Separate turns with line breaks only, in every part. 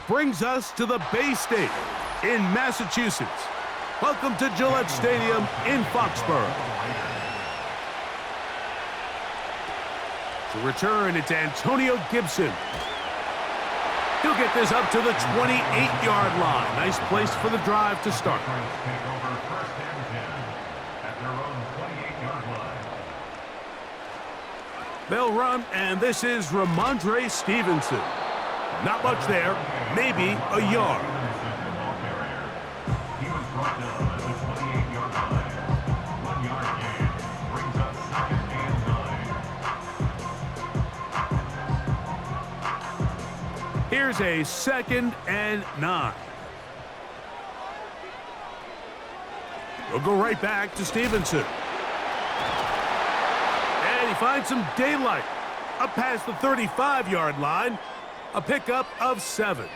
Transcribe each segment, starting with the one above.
brings us to the Bay State in Massachusetts. Welcome to Gillette Stadium in Foxborough. To return, it's Antonio Gibson. He'll get this up to the 28-yard line. Nice place for the drive to start. They'll run, and this is Ramondre Stevenson. Not much there, maybe a yard. Here's a 2nd and 9. We'll go right back to Stevenson. And he finds some daylight. Up past the 35-yard line. A pickup of 7.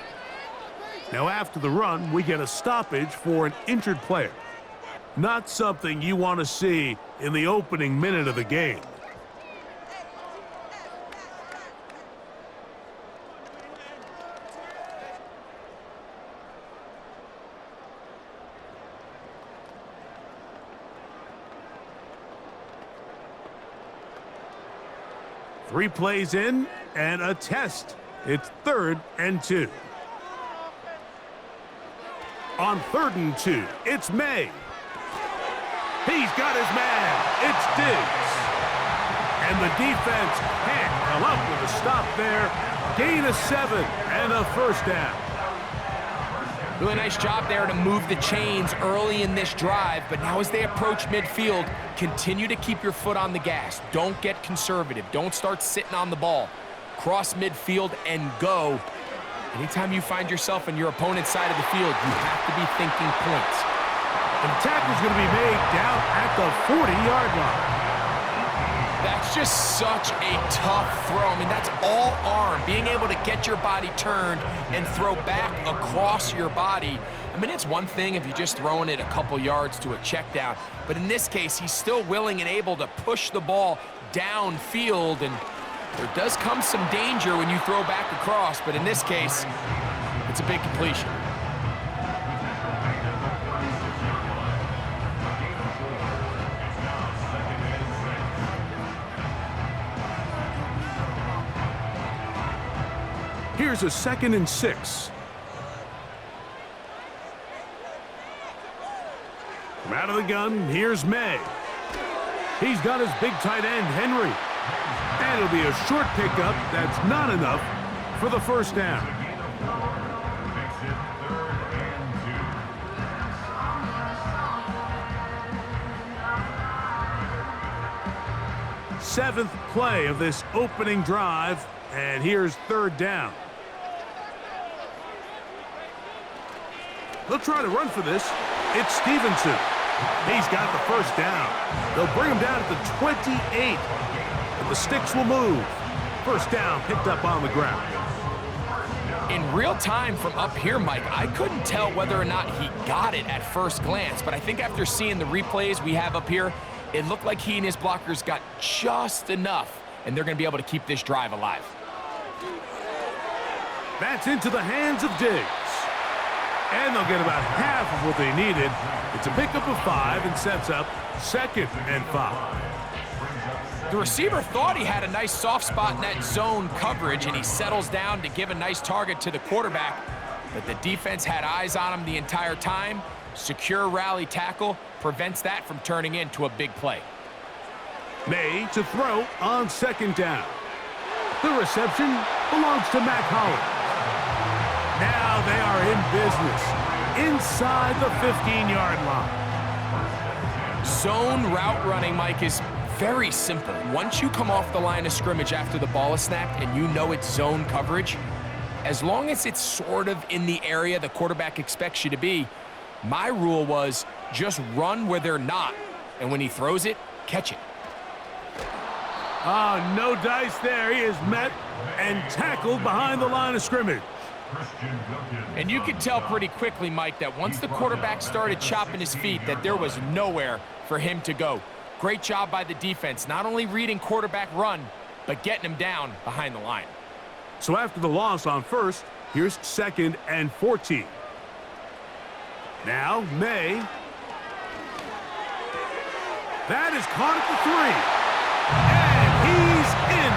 Now after the run, we get a stoppage for an injured player. Not something you want to see in the opening minute of the game. Three plays in and a test. It's 3rd and 2. On 3rd and 2, it's May. He's got his man. It's Diggs. And the defense can't come up with a stop there. Gain of 7 and a first down.
Really nice job there to move the chains early in this drive, but now as they approach midfield, continue to keep your foot on the gas. Don't get conservative. Don't start sitting on the ball. Cross midfield and go. Anytime you find yourself on your opponent's side of the field, you have to be thinking points.
And the tackle's going to be made down at the 40-yard line.
That's just such a tough throw. I mean, that's all arm. Being able to get your body turned and throw back across your body. I mean, it's one thing if you're just throwing it a couple yards to a check down, but in this case, he's still willing and able to push the ball downfield, and there does come some danger when you throw back across, but in this case, it's a big completion.
Here's a 2nd and 6. From out of the gun, here's May. He's got his big tight end, Henry. And it'll be a short pickup that's not enough for the first down. Seventh play of this opening drive, and here's 3rd down. They'll try to run for this. It's Stevenson. He's got the first down. They'll bring him down at the 28. And the sticks will move. First down picked up on the ground.
In real time from up here, Mike, I couldn't tell whether or not he got it at first glance, but I think after seeing the replays we have up here, it looked like he and his blockers got just enough, and they're going to be able to keep this drive alive.
That's into the hands of Diggs. And they'll get about half of what they needed. It's a pickup of 5 and sets up 2nd and 5.
The receiver thought he had a nice soft spot in that zone coverage, and he settles down to give a nice target to the quarterback. But the defense had eyes on him the entire time. Secure rally tackle prevents that from turning into a big play.
May to throw on 2nd down. The reception belongs to Mac Hollins. Now they are in business inside the 15-yard line.
Zone route running, Mike, is very simple. Once you come off the line of scrimmage after the ball is snapped and you know it's zone coverage, as long as it's sort of in the area the quarterback expects you to be, my rule was just run where they're not, and when he throws it, catch it.
No dice there. He is met and tackled behind the line of scrimmage.
And you could tell pretty quickly, Mike, that once the quarterback started chopping his feet, that there was nowhere for him to go. Great job by the defense, not only reading quarterback run, but getting him down behind the line.
So after the loss on first, Here's 2nd and 14. Now, May. That is caught at the 3. And he's in.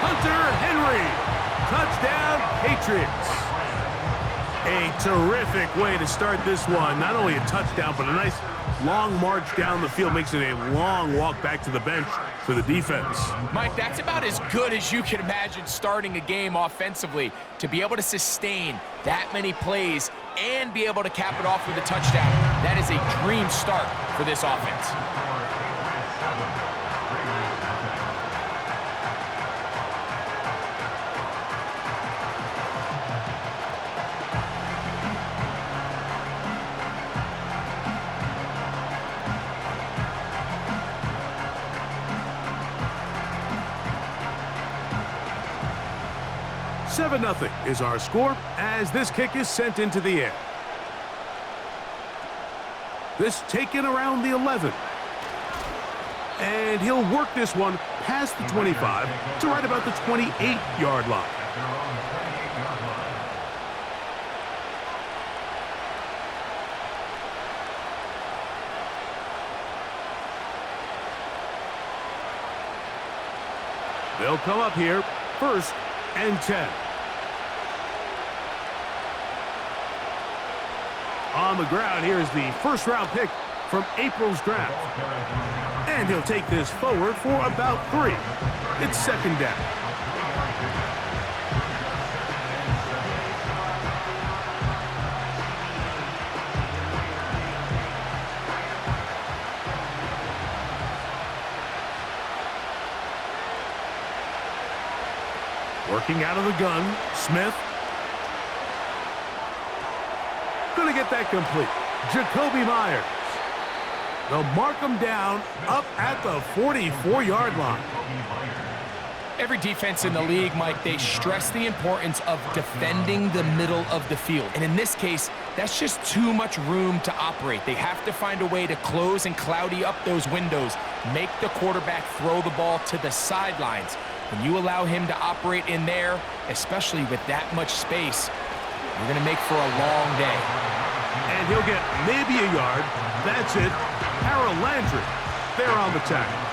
Hunter Henry. Touchdown, Patriots. A terrific way to start this one. Not only a touchdown, but a nice long march down the field. Makes it a long walk back to the bench for the defense.
Mike, that's about as good as you can imagine starting a game offensively. To be able to sustain that many plays and be able to cap it off with a touchdown, that is a dream start for this offense.
Seven 0 is our score as this kick is sent into the air. This taken around the 11. And he'll work this one past the 25 to right about the 28-yard line. They'll come up here, 1st and 10. On the ground, here's the first-round pick from April's draft. And he'll take this forward for about 3. It's 2nd down. Working out of the gun, Smith. Gonna get that complete. Jacoby Myers. They'll mark him down up at the 44-yard line.
Every defense in the league, Mike, they stress the importance of defending the middle of the field. And in this case, that's just too much room to operate. They have to find a way to close and cloudy up those windows, make the quarterback throw the ball to the sidelines. When you allow him to operate in there, especially with that much space, you're going to make for a long day.
And he'll get maybe a yard. That's it. Harold Landry there on the tackle.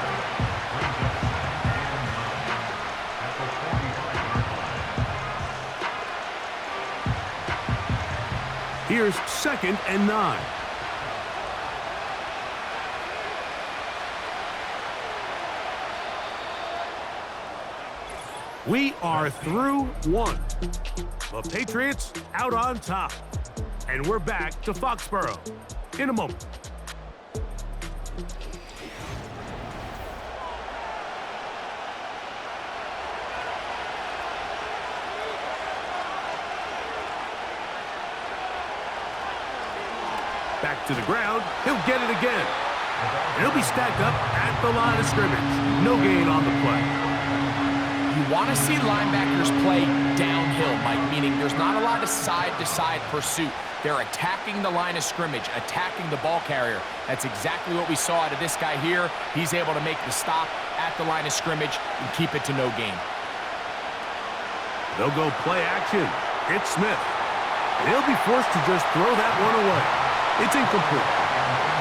Here's 2nd and 9. We are through 1. The Patriots out on top. And we're back to Foxborough in a moment. Back to the ground. He'll get it again. And he'll be stacked up at the line of scrimmage. No gain on the play.
You want to see linebackers play downhill, Mike, meaning there's not a lot of side-to-side pursuit. They're attacking the line of scrimmage, attacking the ball carrier. That's exactly what we saw out of this guy here. He's able to make the stop at the line of scrimmage and keep it to no gain.
They'll go play action. It's Smith. And he'll be forced to just throw that one away. It's incomplete.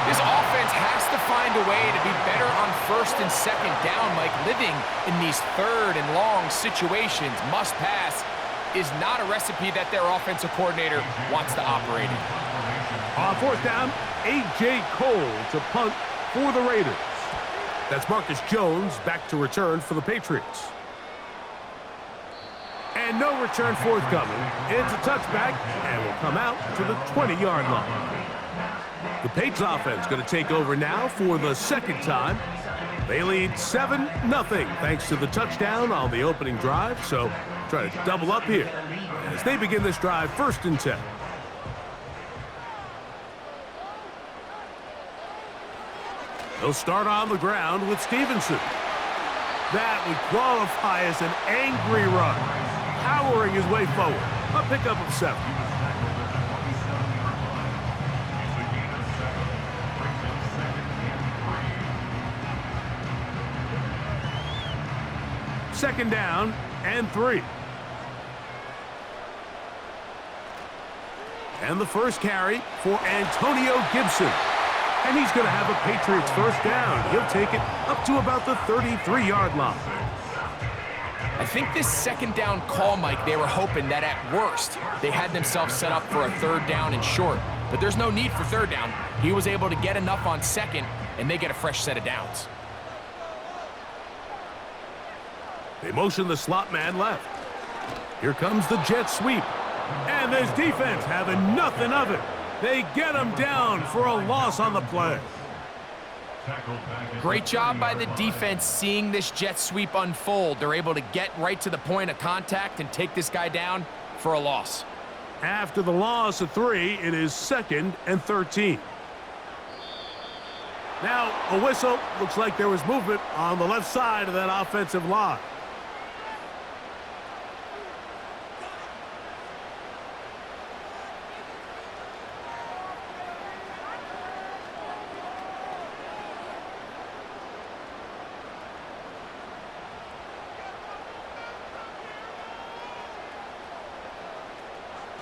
This offense has to find a way to be better on 1st and 2nd down, Mike. Living in these 3rd and long situations, must pass, is not a recipe that their offensive coordinator wants to operate in.
On 4th down, A.J. Cole to punt for the Raiders. That's Marcus Jones back to return for the Patriots. And no return forthcoming. It's a touchback and will come out to the 20-yard line. The Patriots offense going to take over now for the 2nd time. They lead 7-0 thanks to the touchdown on the opening drive. So try to double up here as they begin this drive 1st and 10. They'll start on the ground with Stevenson. That would qualify as an angry run, powering his way forward. A pickup of 7. Second down and 3. And the first carry for Antonio Gibson. And he's going to have a Patriots first down. He'll take it up to about the 33-yard line.
I think this second down call, Mike, they were hoping that at worst, they had themselves set up for a third down and short. But there's no need for third down. He was able to get enough on second, and they get a fresh set of downs.
They motion the slot man left. Here comes the jet sweep. And this defense having nothing of it. They get him down for a loss on the play.
Great job by the defense seeing this jet sweep unfold. They're able to get right to the point of contact and take this guy down for a loss.
After the loss of 3, it is 2nd and 13. Now, a whistle. Looks like there was movement on the left side of that offensive line.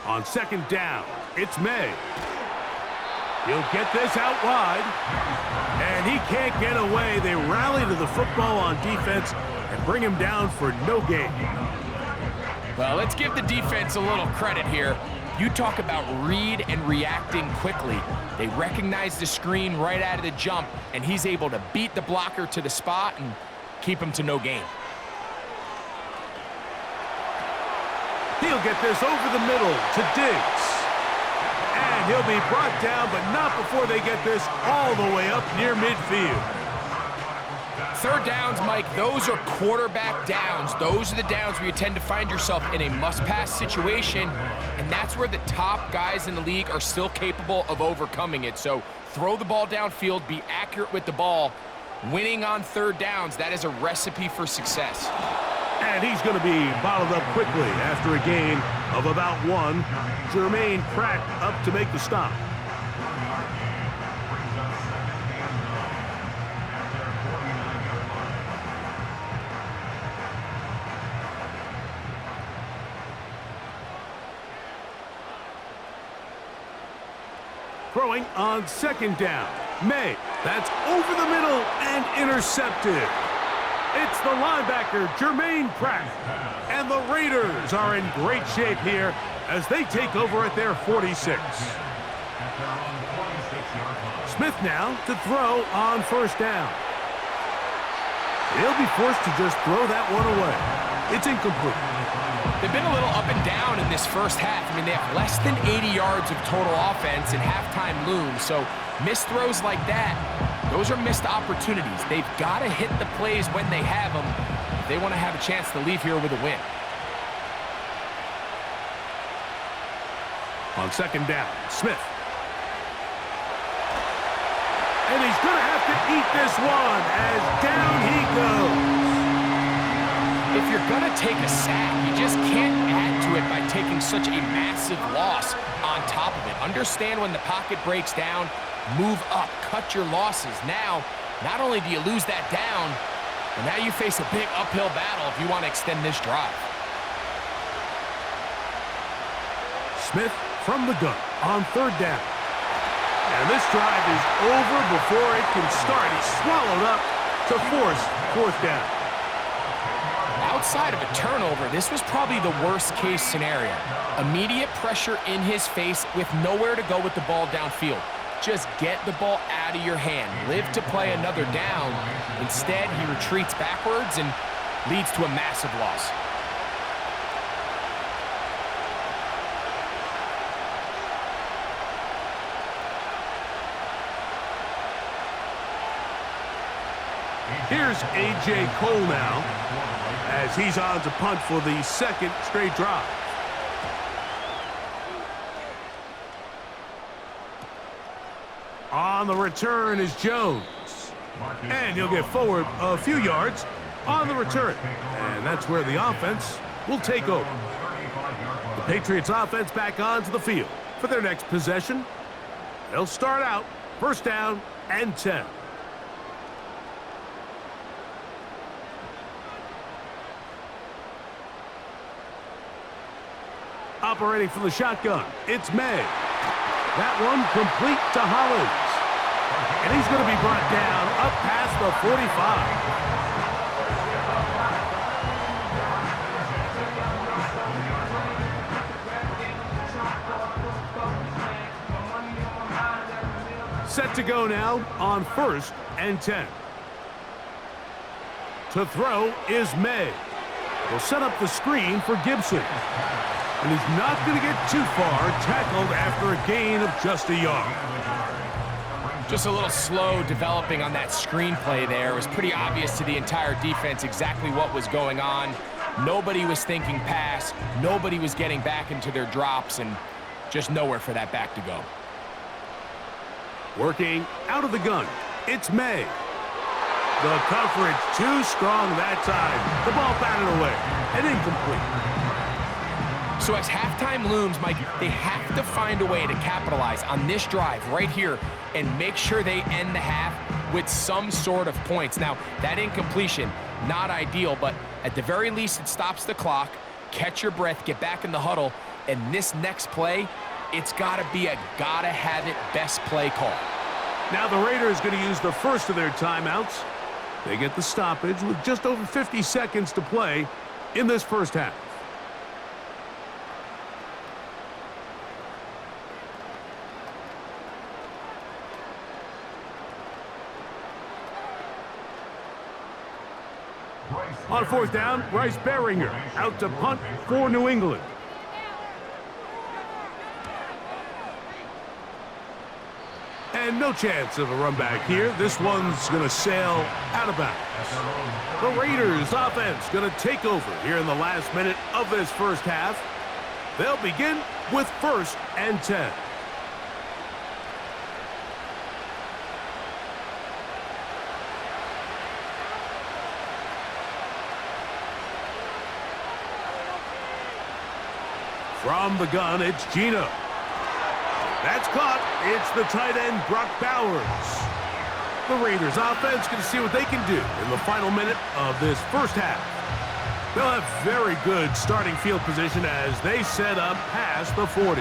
On 2nd down, it's May. He'll get this out wide, and he can't get away. They rally to the football on defense and bring him down for no gain.
Well, let's give the defense a little credit here. You talk about read and reacting quickly. They recognize the screen right out of the jump, and he's able to beat the blocker to the spot and keep him to no gain.
He'll get this over the middle to Diggs. And he'll be brought down, but not before they get this all the way up near midfield.
Third downs, Mike, those are quarterback downs. Those are the downs where you tend to find yourself in a must-pass situation, and that's where the top guys in the league are still capable of overcoming it. So throw the ball downfield, be accurate with the ball. Winning on third downs, that is a recipe for success.
And he's going to be bottled up quickly after a gain of about 1. Jermaine Pratt up to make the stop. Throwing on 2nd down. May. That's over the middle and intercepted. It's the linebacker, Jermaine Pratt. And the Raiders are in great shape here as they take over at their 46. Smith now to throw on 1st down. He'll be forced to just throw that one away. It's incomplete.
They've been a little up and down in this first half. I mean, they have less than 80 yards of total offense and halftime looms. So missed throws like that, those are missed opportunities. They've got to hit the plays when they have them if they want to have a chance to leave here with a win.
On 2nd down, Smith. And he's going to have to eat this one as down he goes.
If you're going to take a sack, you just can't add to it by taking such a massive loss on top of it. Understand when the pocket breaks down, move up, cut your losses. Now, not only do you lose that down, but now you face a big uphill battle if you want to extend this drive.
Smith from the gun on 3rd down. And this drive is over before it can start. He's swallowed up to force 4th down.
Outside of a turnover, this was probably the worst-case scenario. Immediate pressure in his face with nowhere to go with the ball downfield. Just get the ball out of your hand. Live to play another down. Instead, he retreats backwards and leads to a massive loss.
Here's A.J. Cole now as he's on to punt for the 2nd straight drive. On the return is Jones. And he'll get forward a few yards on the return. And that's where the offense will take over. The Patriots offense back onto the field for their next possession. They'll start out 1st down and 10. Operating from the shotgun, it's May. That one complete to Hollins. And he's going to be brought down up past the 45. Set to go now on 1st and 10. To throw is May. He'll set up the screen for Gibson. And he's not going to get too far, tackled after a gain of just a yard.
Just a little slow developing on that screenplay there. It was pretty obvious to the entire defense exactly what was going on. Nobody was thinking pass. Nobody was getting back into their drops, and just nowhere for that back to go.
Working out of the gun, it's May. The coverage too strong that time. The ball batted away and incomplete.
So as halftime looms, Mike, they have to find a way to capitalize on this drive right here and make sure they end the half with some sort of points. Now, that incompletion, not ideal, but at the very least it stops the clock. Catch your breath, get back in the huddle, and this next play, it's got to be a gotta-have-it best play call.
Now the Raiders going to use the first of their timeouts. They get the stoppage with just over 50 seconds to play in this first half. On 4th down, Bryce Beringer out to punt for New England. And no chance of a run back here. This one's going to sail out of bounds. The Raiders offense going to take over here in the last minute of this first half. They'll begin with 1st and 10. From the gun, it's Gino. That's caught. It's the tight end, Brock Bowers. The Raiders offense going to see what they can do in the final minute of this first half. They'll have very good starting field position as they set up past the 40.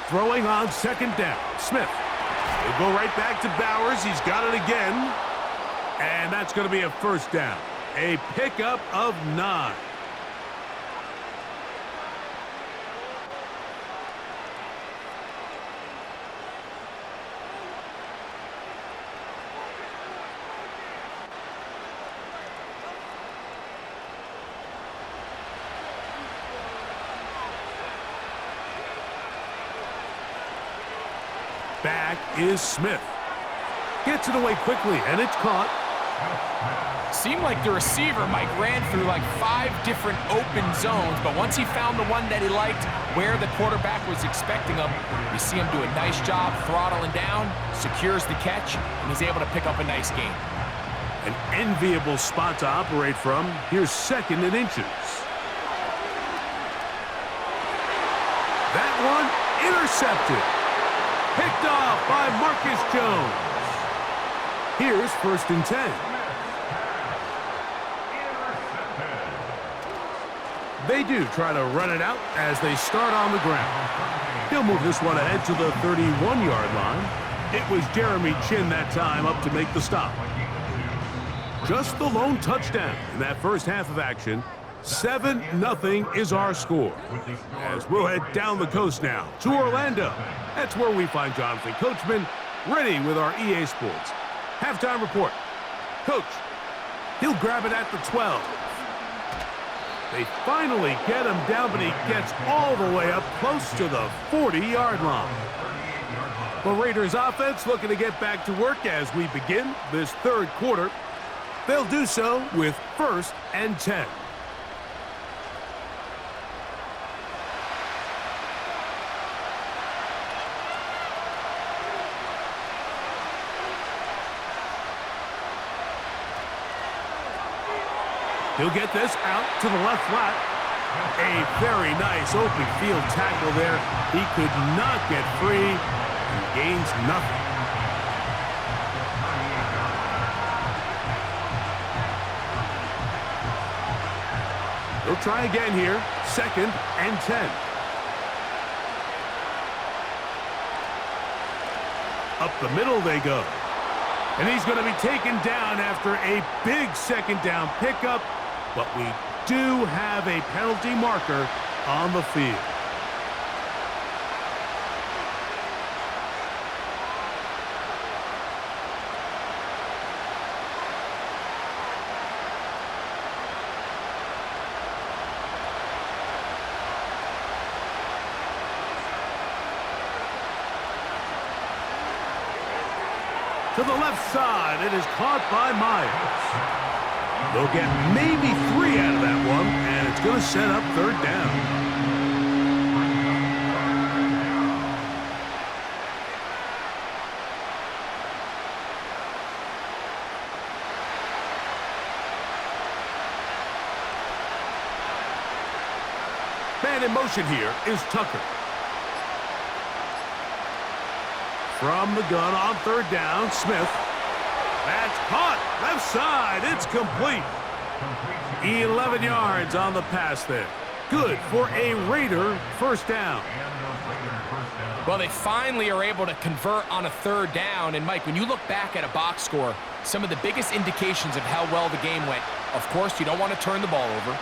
Throwing on 2nd down, Smith. He'll go right back to Bowers. He's got it again. And that's going to be a 1st down. A pickup of 9. Back is Smith. Gets it away quickly, and it's caught.
Seemed like the receiver, Mike, ran through like 5 different open zones, but once he found the one that he liked, where the quarterback was expecting him, you see him do a nice job throttling down, secures the catch, and he's able to pick up a nice gain.
An enviable spot to operate from. Here's 2nd and inches. That one intercepted. Picked off by Marcus Jones. Here's 1st and 10. They do try to run it out as they start on the ground. He'll move this one ahead to the 31-yard line. It was Jeremy Chin that time up to make the stop. Just the lone touchdown in that first half of action. 7-0 is our score. As we'll head down the coast now to Orlando. That's where we find Jonathan Coachman ready with our EA Sports halftime report. Coach, he'll grab it at the 12. They finally get him down, but he gets all the way up close to the 40-yard line. The Raiders offense looking to get back to work as we begin this 3rd quarter. They'll do so with 1st and 10. He'll get this out to the left flat. A very nice open field tackle there. He could not get free. He gains nothing. He'll try again here. 2nd and 10. Up the middle they go. And he's going to be taken down after a big 2nd down pickup. But we do have a penalty marker on the field. To the left side, it is caught by Myers. They'll get maybe 3 out of that one, and it's going to set up 3rd down. Man in motion here is Tucker. From the gun on 3rd down, Smith. That's caught. Left side. It's complete. 11 yards on the pass there. Good for a Raider 1st down.
Well, they finally are able to convert on a 3rd down. And, Mike, when you look back at a box score, some of the biggest indications of how well the game went, of course, you don't want to turn the ball over.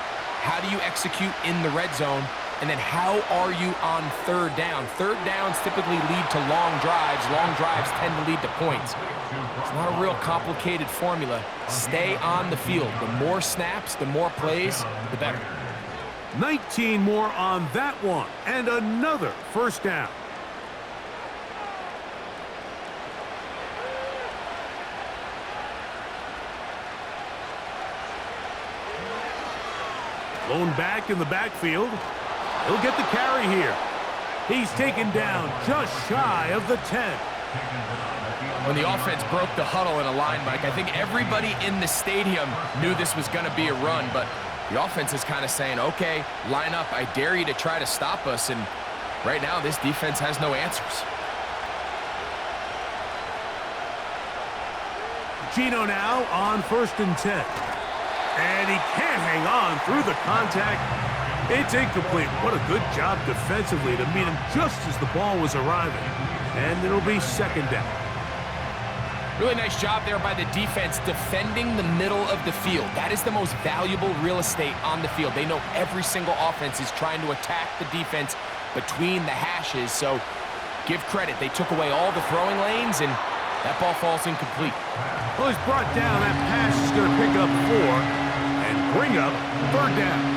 How do you execute in the red zone? And then how are you on 3rd down? 3rd downs typically lead to long drives. Long drives tend to lead to points. It's not a real complicated formula. Stay on the field. The more snaps, the more plays, the better.
19 more on that one. And another 1st down. Blown back in the backfield. He'll get the carry here. He's taken down just shy of the 10.
When the offense broke the huddle in a line, Mike, I think everybody in the stadium knew this was going to be a run, but the offense is kind of saying, okay, line up. I dare you to try to stop us, and right now this defense has no answers.
Gino now on 1st and 10. And he can't hang on through the contact. It's incomplete. What a good job defensively to meet him just as the ball was arriving. And it'll be 2nd down.
Really nice job there by the defense defending the middle of the field. That is the most valuable real estate on the field. They know every single offense is trying to attack the defense between the hashes. So give credit. They took away all the throwing lanes, and that ball falls incomplete.
Well, he's brought down. That pass is going to pick up 4 and bring up 3rd down.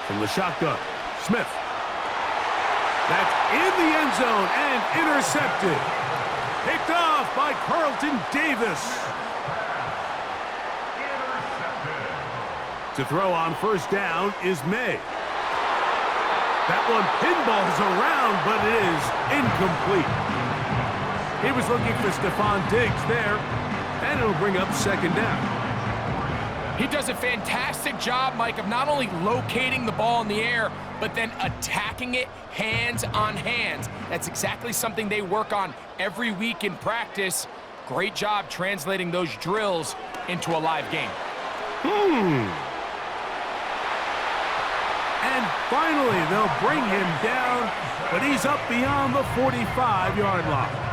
From the shotgun, Smith. That's in the end zone and intercepted. Picked off by Carlton Davis. To throw on 1st down is May. That one pinballs around, but it is incomplete. He was looking for Stephon Diggs there, and it'll bring up 2nd down.
He does a fantastic job, Mike, of not only locating the ball in the air, but then attacking it hands on hands. That's exactly something they work on every week in practice. Great job translating those drills into a live game.
And finally, they'll bring him down, but he's up beyond the 45-yard line.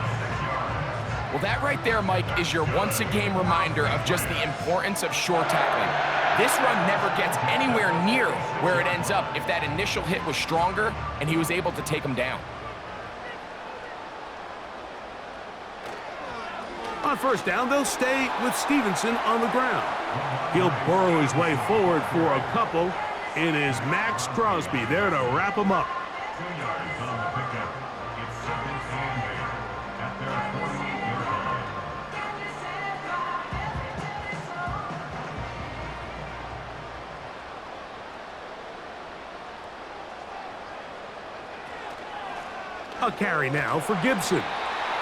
Well, that right there, Mike, is your once-a-game reminder of just the importance of short tackling. This run never gets anywhere near where it ends up if that initial hit was stronger and he was able to take him down.
On 1st down, they'll stay with Stevenson on the ground. He'll burrow his way forward for a couple. It is Max Crosby there to wrap him up.
2 yards on the pickup. It's 2nd and 8 at their 48-yard line.
A carry now for Gibson.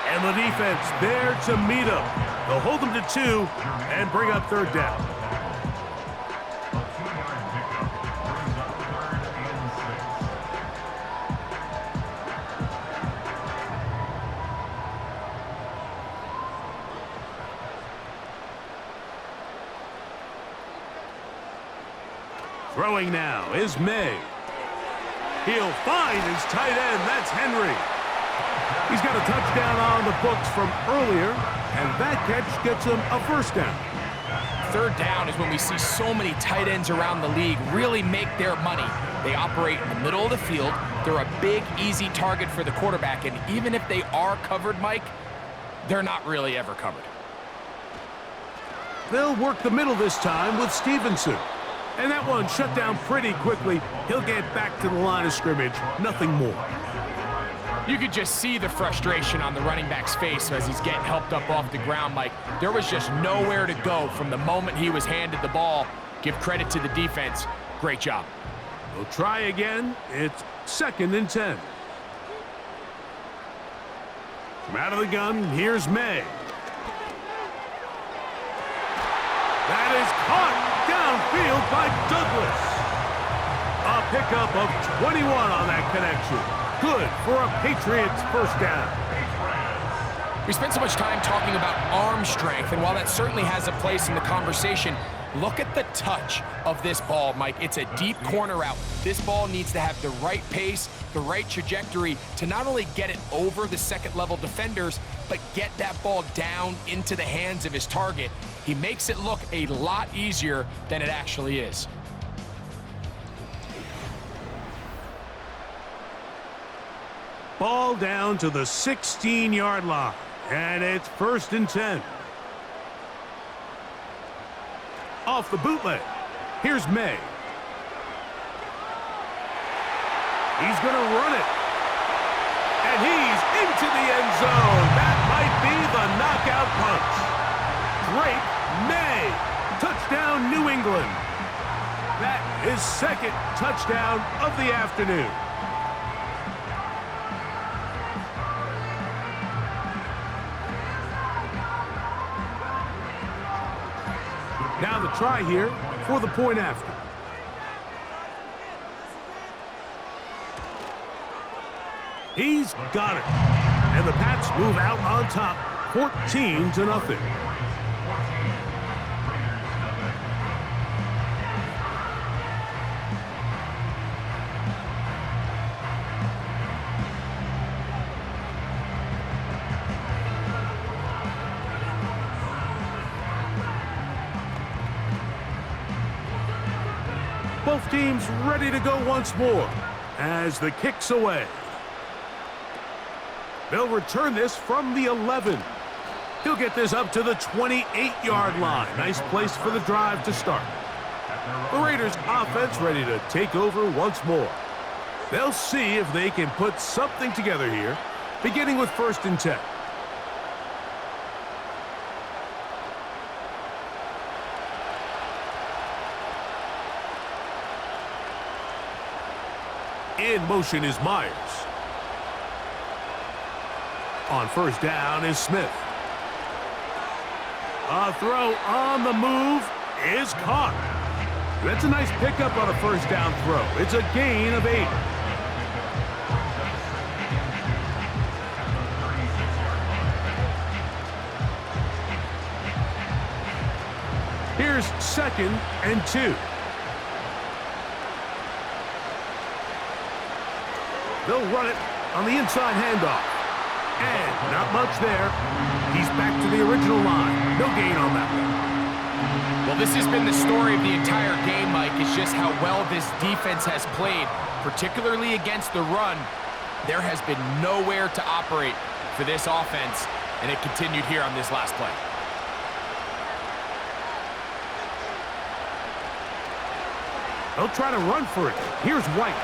And the defense there to meet them. They'll hold them to 2 and bring up third down.
A 2-yard pickup brings up 3rd and 6.
Throwing now is May. He'll find his tight end. That's Henry. He's got a touchdown on the books from earlier, and that catch gets him a first down.
Third down is when we see so many tight ends around the league really make their money. They operate in the middle of the field. They're a big, easy target for the quarterback, and even if they are covered, Mike, they're not really ever covered.
They'll work the middle this time with Stevenson. And that one shut down pretty quickly. He'll get back to the line of scrimmage. Nothing more.
You could just see the frustration on the running back's face as he's getting helped up off the ground, Mike. There was just nowhere to go from the moment he was handed the ball. Give credit to the defense. Great job.
We'll try again. It's 2nd and 10. From out of the gun, here's May. That is caught downfield by Douglas. A pickup of 21 on that connection. Good for a Patriots first down.
We spent so much time talking about arm strength, and while that certainly has a place in the conversation, look at the touch of this ball, Mike. It's a deep corner route. This ball needs to have the right pace, the right trajectory to not only get it over the second-level defenders, but get that ball down into the hands of his target. He makes it look a lot easier than it actually is.
Ball down to the 16-yard line, and it's 1st and 10. Off the bootleg, here's May. He's going to run it. And he's into the end zone. That might be the knockout punch. Drake May. Touchdown, New England. That is 2nd touchdown of the afternoon. Now the try here for the point after. He's got it. And the Pats move out on top, 14-0. Both teams ready to go once more as the kick's away. They'll return this from the 11. He'll get this up to the 28-yard line. Nice place for the drive to start. The Raiders' offense ready to take over once more. They'll see if they can put something together here, beginning with 1st and 10. In motion is Myers. On 1st down is Smith. A throw on the move is caught. That's a nice pickup on a 1st down throw. It's a gain of 8. Here's 2nd and 2. They'll run it on the inside handoff. And not much there. He's back to the original line. No gain on that one.
Well, this has been the story of the entire game, Mike. It's just how well this defense has played, particularly against the run. There has been nowhere to operate for this offense, and it continued here on this last play.
They'll try to run for it. Here's White.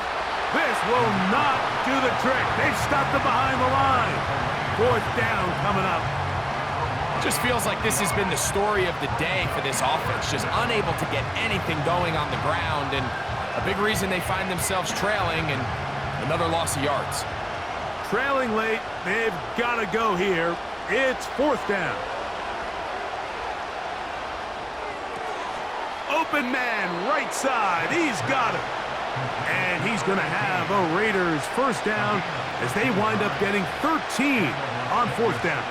This will not do the trick. They've stopped it behind the line. 4th down coming up.
Just feels like this has been the story of the day for this offense. Just unable to get anything going on the ground, and a big reason they find themselves trailing and another loss of yards.
Trailing late, They've got to go here. It's 4th down. Open man, right side. He's got it. And he's going to have a Raiders 1st down as they wind up getting 13 on 4th down.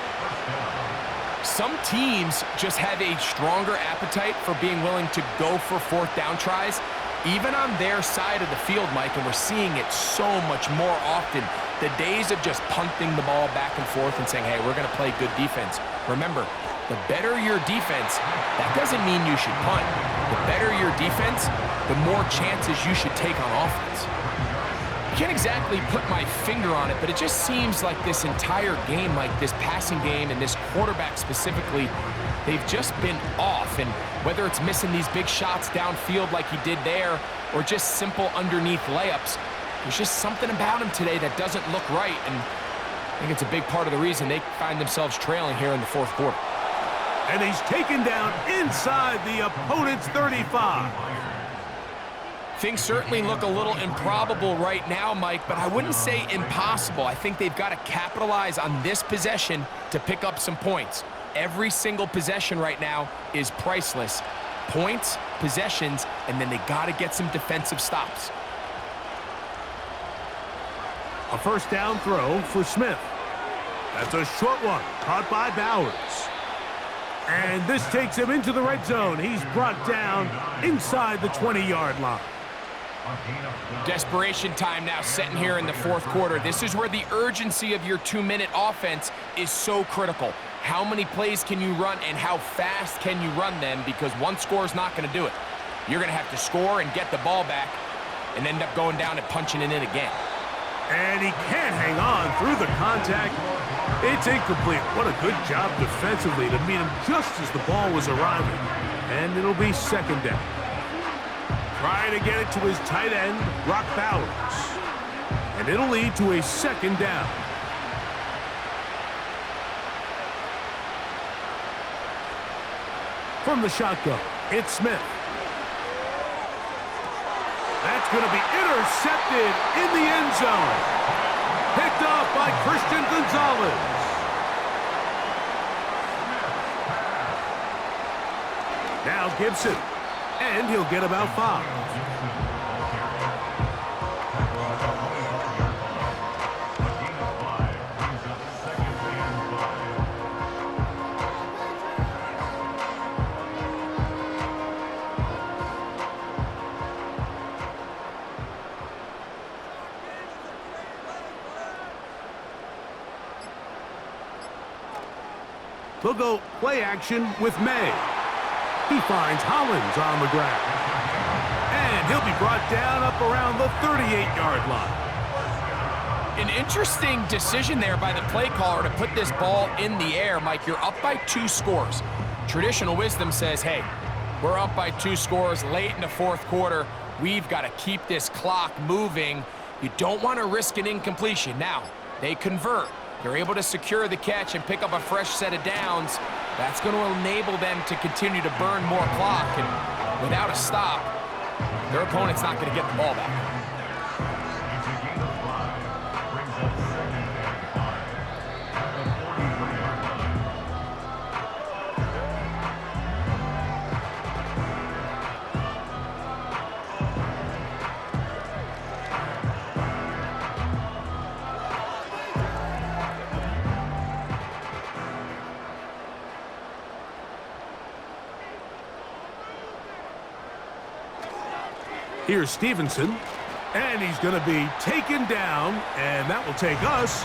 Some teams just have a stronger appetite for being willing to go for 4th down tries, even on their side of the field, Mike, and we're seeing it so much more often. The days of just punting the ball back and forth and saying, hey, we're going to play good defense. Remember, the better your defense, that doesn't mean you should punt. The better your defense, the more chances you should take on offense. I can't exactly put my finger on it, but it just seems like this entire game, like this passing game and this quarterback specifically, they've just been off. And whether it's missing these big shots downfield like he did there or just simple underneath layups, there's just something about him today that doesn't look right. And I think it's a big part of the reason they find themselves trailing here in the 4th quarter.
And he's taken down inside the opponent's 35.
Things certainly look a little improbable right now, Mike, but I wouldn't say impossible. I think they've got to capitalize on this possession to pick up some points. Every single possession right now is priceless. Points, possessions, and then they got to get some defensive stops.
A 1st down throw for Smith. That's a short one, caught by Bowers. And this takes him into the red zone. He's brought down inside the 20-yard line.
Desperation time now setting here in the 4th quarter. This is where the urgency of your 2-minute offense is so critical. How many plays can you run and how fast can you run them? Because one score is not going to do it. You're going to have to score and get the ball back and end up going down and punching it in again.
And he can't hang on through the contact. It's incomplete. What a good job defensively to meet him just as the ball was arriving. And it'll be 2nd down. Trying to get it to his tight end, Brock Bowers. And it'll lead to a 2nd down. From the shotgun, it's Smith. That's going to be intercepted in the end zone. Picked off by Christian Gonzalez. Now Gibson. And he'll get about 5. They'll go play action with May. He finds Hollins on the ground. And he'll be brought down up around the 38-yard line.
An interesting decision there by the play caller to put this ball in the air. Mike, you're up by 2 scores. Traditional wisdom says, hey, we're up by 2 scores late in the 4th quarter. We've got to keep this clock moving. You don't want to risk an incompletion. Now, they convert. They're able to secure the catch and pick up a fresh set of downs. That's going to enable them to continue to burn more clock. And without a stop, their opponent's not going to get the ball back.
Here's Stevenson, and he's going to be taken down, and that will take us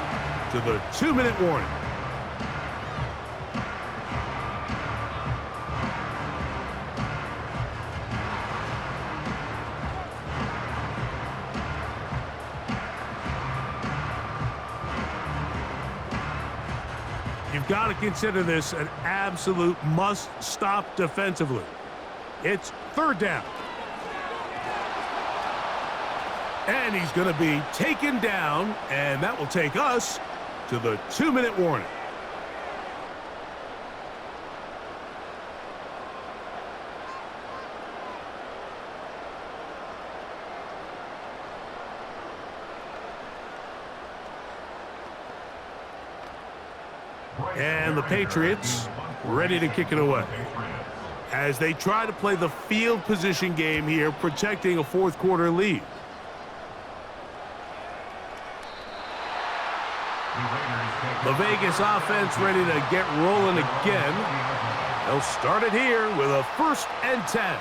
to the 2-minute warning. You've got to consider this an absolute must-stop defensively. It's 3rd down. And he's going to be taken down, and that will take us to the 2-minute warning. And the Patriots ready to kick it away as they try to play the field position game here, protecting a fourth-quarter lead. The Vegas offense ready to get rolling again. They'll start it here with a 1st and 10.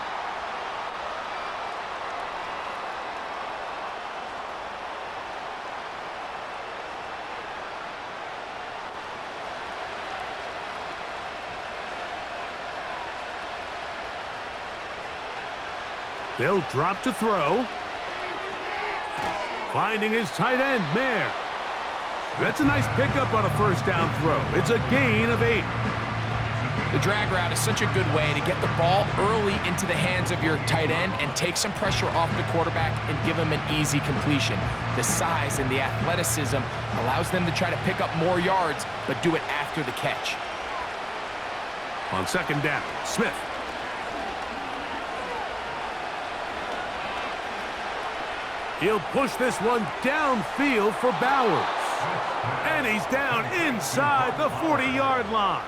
They'll drop to throw. Finding his tight end, Mayer. That's a nice pickup on a 1st down throw. It's a gain of 8.
The drag route is such a good way to get the ball early into the hands of your tight end and take some pressure off the quarterback and give him an easy completion. The size and the athleticism allows them to try to pick up more yards, but do it after the catch.
On 2nd down, Smith. He'll push this one downfield for Bowers. And he's down inside the 40-yard line.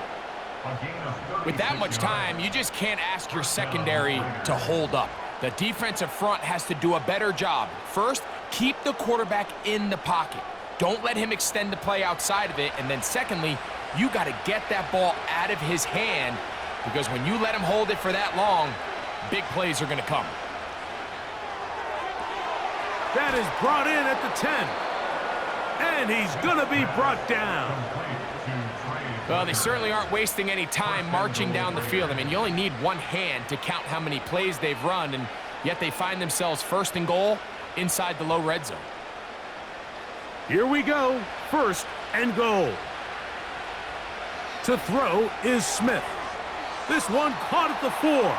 With that much time, you just can't ask your secondary to hold up. The defensive front has to do a better job. First, keep the quarterback in the pocket. Don't let him extend the play outside of it. And then secondly, you got to get that ball out of his hand, because when you let him hold it for that long, big plays are going to come.
That is brought in at the 10. And he's going to be brought down.
Well, they certainly aren't wasting any time marching down the field. I mean, you only need one hand to count how many plays they've run, and yet they find themselves 1st and goal inside the low red zone.
Here we go. 1st and goal. To throw is Smith. This one caught at the 4.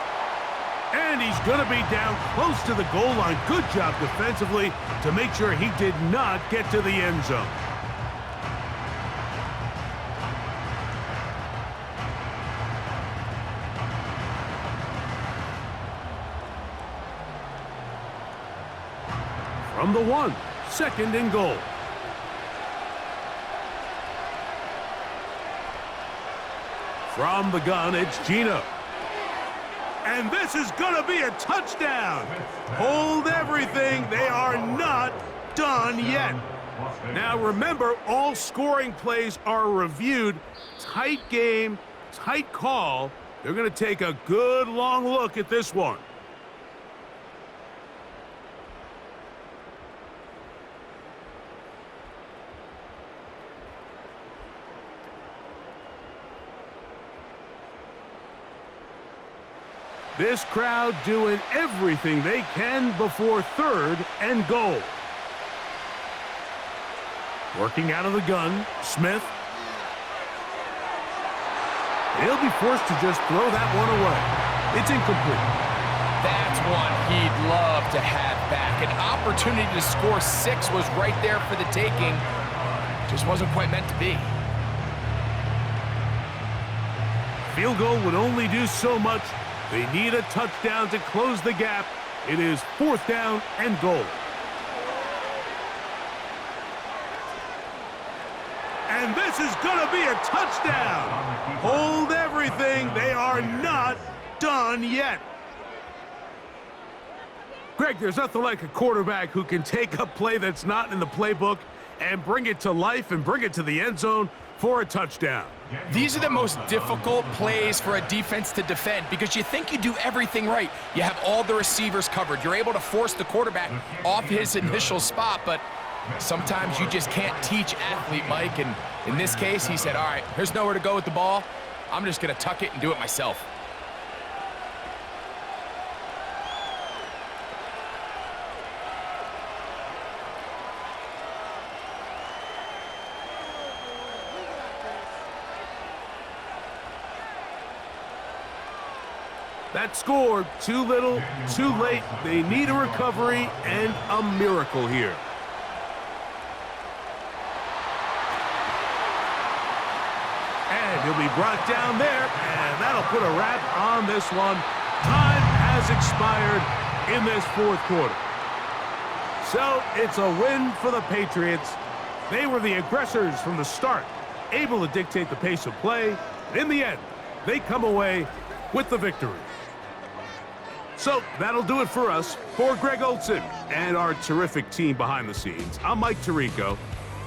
And he's going to be down close to the goal line. Good job defensively to make sure he did not get to the end zone. From the 1, 2nd and goal. From the gun, it's Gino. And this is going to be a touchdown. Hold everything. They are not done yet. Now remember, all scoring plays are reviewed. Tight game, tight call. They're going to take a good long look at this one. This crowd doing everything they can before 3rd and goal. Working out of the gun, Smith. He'll be forced to just throw that one away. It's incomplete.
That's one he'd love to have back. An opportunity to score 6 was right there for the taking. Just wasn't quite meant to be.
Field goal would only do so much. They need a touchdown to close the gap. It is 4th down and goal. And this is going to be a touchdown. Hold everything. They are not done yet. Greg, there's nothing like a quarterback who can take a play that's not in the playbook and bring it to life and bring it to the end zone for a touchdown.
These are the most difficult plays for a defense to defend because you think you do everything right. You have all the receivers covered. You're able to force the quarterback off his initial spot, but sometimes you just can't teach athlete, Mike. And in this case, he said, all right, there's nowhere to go with the ball. I'm just going to tuck it and do it myself.
That score, too little, too late. They need a recovery and a miracle here. And he'll be brought down there, and that'll put a wrap on this one. Time has expired in this 4th quarter. So it's a win for the Patriots. They were the aggressors from the start, able to dictate the pace of play. And in the end, they come away with the victory. So that'll do it for us. For Greg Olson and our terrific team behind the scenes, I'm Mike Tirico.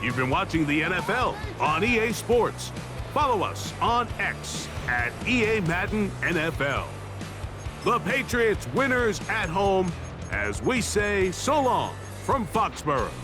You've been watching the NFL on EA Sports. Follow us on X at EA Madden NFL. The Patriots winners at home, as we say so long from Foxborough.